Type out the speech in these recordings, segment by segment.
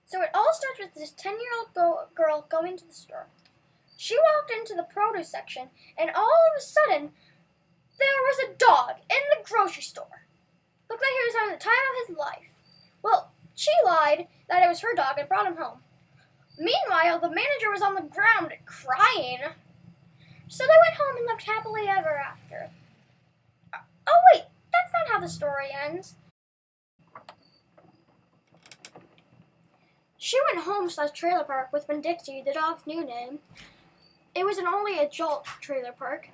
So it all starts with this 10-year-old girl going to the store. She walked into the produce section, and all of a sudden, there was a dog in the grocery store. Looked like he was having the time of his life. Well, she lied that it was her dog and brought him home. Meanwhile, the manager was on the ground crying. So they went home and lived happily ever after. Oh wait, that's not how the story ends. She went home/trailer park with Winn-Dixie, the dog's new name. It was an only adult trailer park.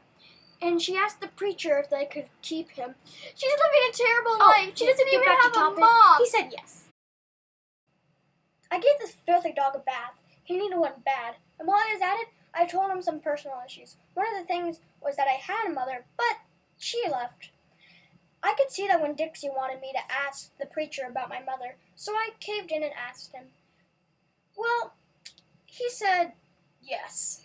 And she asked the preacher if they could keep him. She's living a terrible life. She doesn't even have a mom. He said yes. I gave this filthy dog a bath. He needed one bad. And while I was at it, I told him some personal issues. One of the things was that I had a mother, but she left. I could see that Winn-Dixie wanted me to ask the preacher about my mother, so I caved in and asked him. Well, he said yes.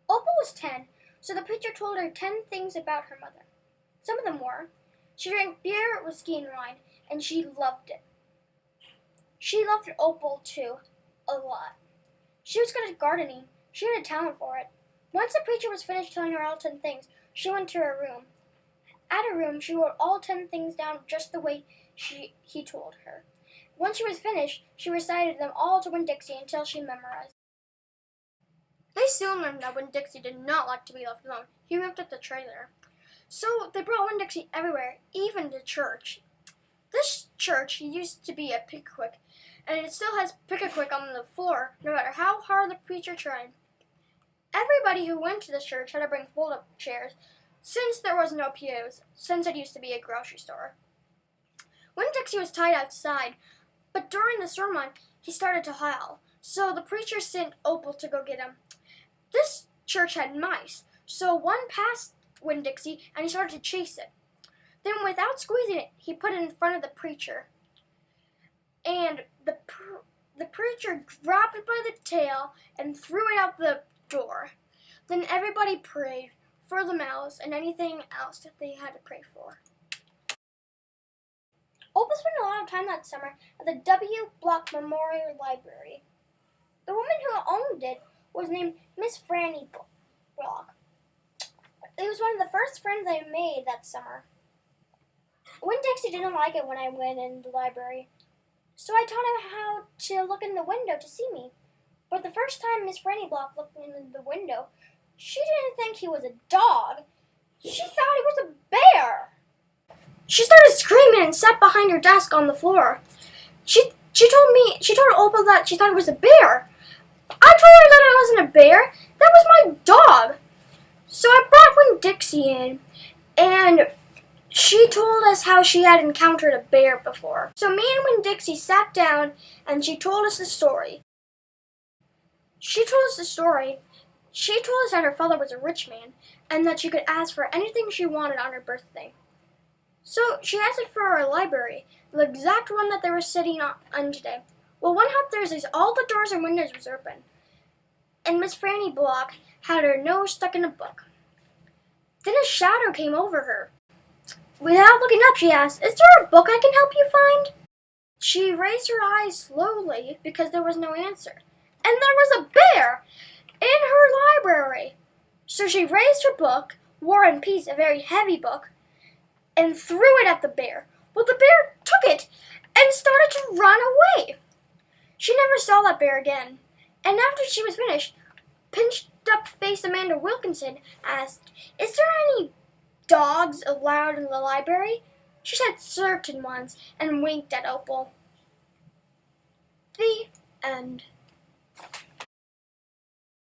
Opal was 10, so the preacher told her 10 things about her mother. Some of them were, she drank beer, whiskey, and wine, and she loved it. She loved Opal, too, a lot. She was good at gardening. She had a talent for it. Once the preacher was finished telling her all 10 things, she went to her room. At her room, she wrote all 10 things down just the way he told her. Once she was finished, she recited them all to Winn-Dixie until she memorized. They soon learned that Winn-Dixie did not like to be left alone. He lived at the trailer. So they brought Winn-Dixie everywhere, even to church. This church used to be a pick-a-quick, and it still has pick-a-quick on the floor, no matter how hard the preacher tried. Everybody who went to the church had to bring fold-up chairs, since there was no pews, since it used to be a grocery store. Winn-Dixie was tied outside, but during the sermon, he started to howl, so the preacher sent Opal to go get him. This church had mice, so one passed Winn-Dixie, and he started to chase it. Then, without squeezing it, he put it in front of the preacher. And the preacher grabbed it by the tail and threw it out the door. Then everybody prayed for the mouse and anything else that they had to pray for. Opal spent a lot of time that summer at the W. Block Memorial Library. The woman who owned it was named Miss Franny Block. It was one of the first friends I made that summer. Winn-Dixie didn't like it when I went in the library, so I taught him how to look in the window to see me. But the first time Miss Franny Block looked in the window, she didn't think he was a dog. She thought he was a bear. She started screaming and sat behind her desk on the floor. She told Opal that she thought it was a bear. I told her that it wasn't a bear. That was my dog. So I brought Winn-Dixie in, and she told us how she had encountered a bear before. So me and Winn-Dixie sat down, and she told us the story. She told us that her father was a rich man, and that she could ask for anything she wanted on her birthday. So she asked for a library, the exact one that they were sitting on today. Well, one hot Thursdays, all the doors and windows was open, and Miss Franny Block had her nose stuck in a book. Then a shadow came over her. Without looking up, she asked, "Is there a book I can help you find?" She raised her eyes slowly because there was no answer. And there was a bear in her library. So she raised her book, War and Peace, a very heavy book, and threw it at the bear. Well, the bear took it and started to run away. She never saw that bear again. And after she was finished, pinched-up-faced Amanda Wilkinson asked, "Is there any dogs allowed in the library?" She said certain ones and winked at Opal. The end.